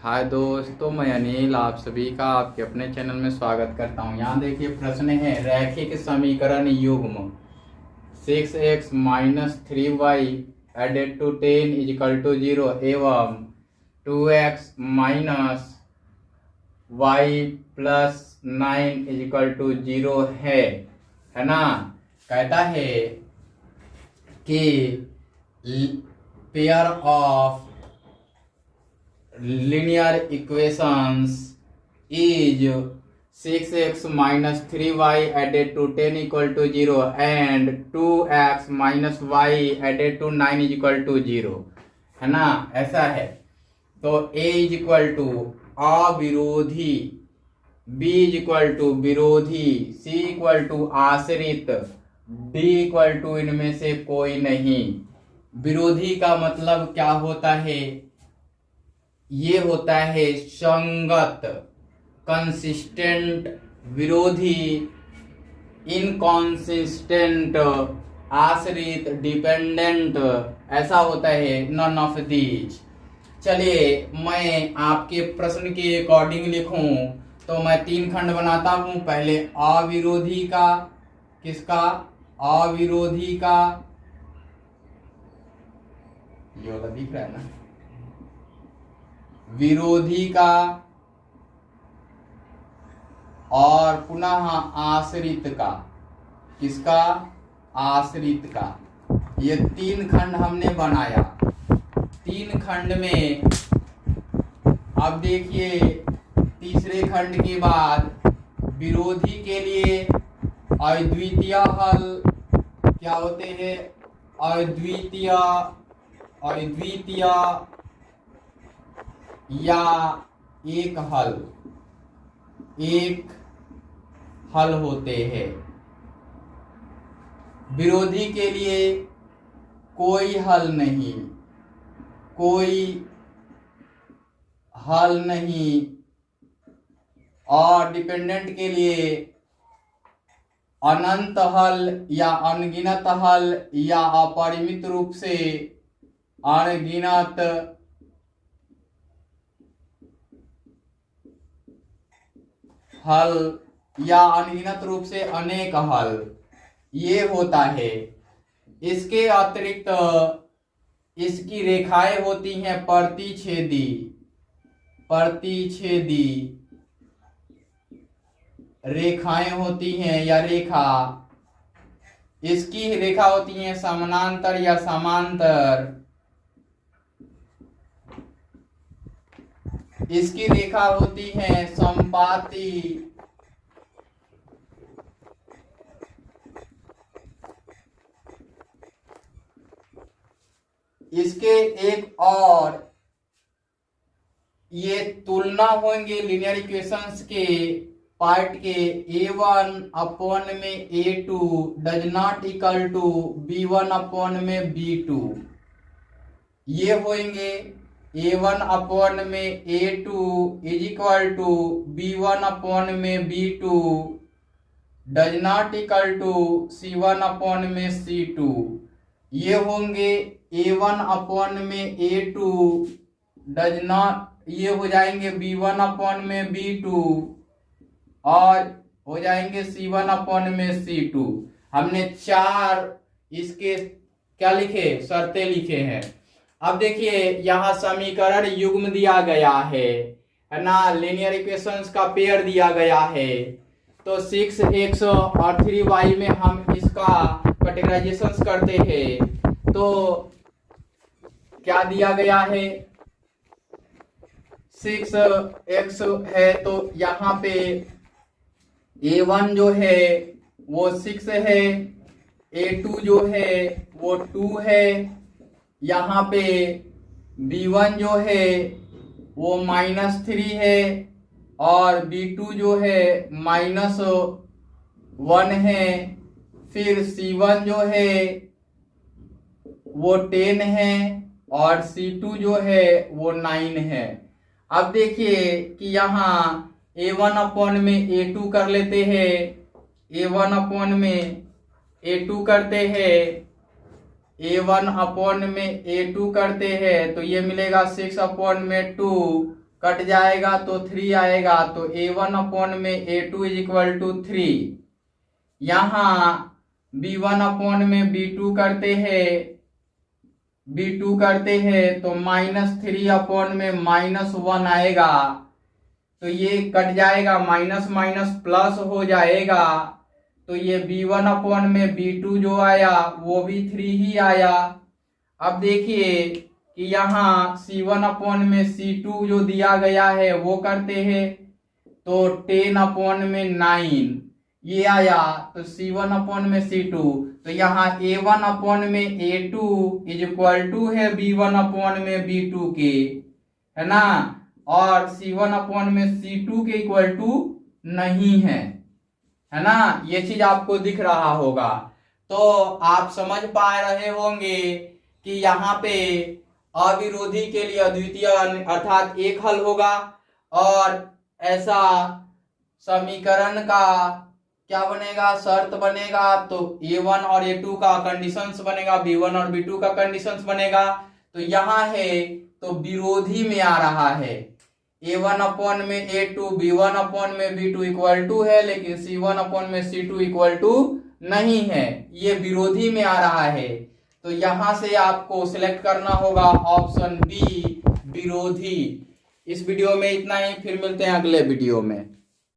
हाय दोस्तों, मैं अनिल आप सभी का आपके अपने चैनल में स्वागत करता हूं। यहाँ देखिए प्रश्न है रैखिक समीकरण युग्म 6x-3y added to 10 is equal to 0 एवं 2x y plus 9 is equal to 0 है ना। कहता है कि pair of linear equations is 6x minus 3y added to 10 equal to 0 and 2x minus y added to 9 is equal to 0 है ना। ऐसा है तो a is equal to अविरोधी, b is equal to विरोधी, c equal to आश्रित, d equal to इनमें से कोई नहीं। विरोधी का मतलब क्या होता है? ये होता है संगत, कंसिस्टेंट। विरोधी इनकॉन्सिस्टेंट, आश्रित, डिपेंडेंट, ऐसा होता है नन ऑफ दीज। चलिए मैं आपके प्रश्न के अकॉर्डिंग लिखूं तो मैं 3 खंड बनाता हूं। पहले अविरोधी का, किसका? अविरोधी का, ये वाला दिख रहा है ना, विरोधी का, और पुनः आश्रित का। किसका? आश्रित का। ये 3 खंड हमने बनाया। 3 खंड में अब देखिए तीसरे खंड के बाद विरोधी के लिए अद्वितीय हल क्या होते हैं? अद्वितीय या एक हल होते हैं। विरोधी के लिए कोई हल नहीं, और डिपेंडेंट के लिए अनंत हल या अनगिनत हल या अपरिमित रूप से अनगिनत हल या अनगिनत रूप से अनेक हल, ये होता है। इसके अतिरिक्त इसकी रेखाएं होती हैं प्रतिच्छेदी रेखाएं होती हैं या रेखा। इसकी रेखा होती हैं समानांतर या समांतर। इसकी रेखा होती है संपाती। इसके एक और ये तुलना होंगे लीनियर इक्वेशंस के पार्ट के a1 अपॉन में a2 does not equal to b1 upon में b2। ये होंगे a1 अपॉन में a2 is equal to b1 upon में b2 does not equal to c1 upon में c2। ये होंगे a1 अपॉन में a2 डज नॉट, ये हो जाएंगे b1 अपॉन में b2 और हो जाएंगे c1 अपॉन में c2। हमने 4 इसके क्या लिखे? शर्तें लिखे हैं। अब देखिए यहाँ समीकरण युग्म दिया गया है ना, लीनियर इक्वेशंस का पेयर दिया गया है। तो 6x और 3y में हम इसका कैटेगराइजेशन करते हैं। तो क्या दिया गया है? 6x है तो यहाँ पे a1 जो है वो 6 है, a2 जो है वो 2 है, यहाँ पे b1 जो है वो -3 है और b2 जो है -1 है। फिर c1 जो है वो 10 है और c2 जो है वो 9 है। अब देखिए कि यहाँ a1 अपॉन में a2 कर लेते हैं, a1 अपॉन में a2 करते हैं, a1 अपॉन में a2 करते हैं तो ये मिलेगा 6 अपॉन में 2 कट जाएगा तो 3 आएगा, तो A1 अपॉन में A2 इज इक्वल टू 3। यहाँ B1 अपॉन में B2 करते हैं तो -3 अपॉन में -1 आएगा, तो ये कट जाएगा, माइनस माइनस प्लस हो जाएगा, तो ये B1 अपॉन में B2 जो आया वो भी 3 ही आया। अब देखिए कि यहाँ C1 अपॉन में C2 जो दिया गया है वो करते हैं, तो 10 अपॉन में 9 ये आया, तो C1 अपॉन में C2, तो यहाँ A1 अपॉन में A2 इज इक्वल टू है B1 अपॉन में B2 के, है ना, और C1 अपॉन में C2 के इक्वल टू नहीं है ना। ये चीज आपको दिख रहा होगा। तो आप समझ पा रहे होंगे कि यहाँ पे अविरोधी के लिए अद्वितीय अर्थात एक हल होगा, और ऐसा समीकरण का क्या बनेगा, शर्त बनेगा, तो A1 और A2 का कंडीशंस बनेगा, B1 और B2 का कंडीशंस बनेगा। तो यहाँ है तो विरोधी में आ रहा है, A1 अपॉन में A2 B1 अपॉन में B2 इक्वल टू है, लेकिन C1 अपॉन में C2 इक्वल टू नहीं है, ये विरोधी में आ रहा है। तो यहां से आपको सिलेक्ट करना होगा ऑप्शन बी, विरोधी। इस वीडियो में इतना ही, फिर मिलते हैं अगले वीडियो में।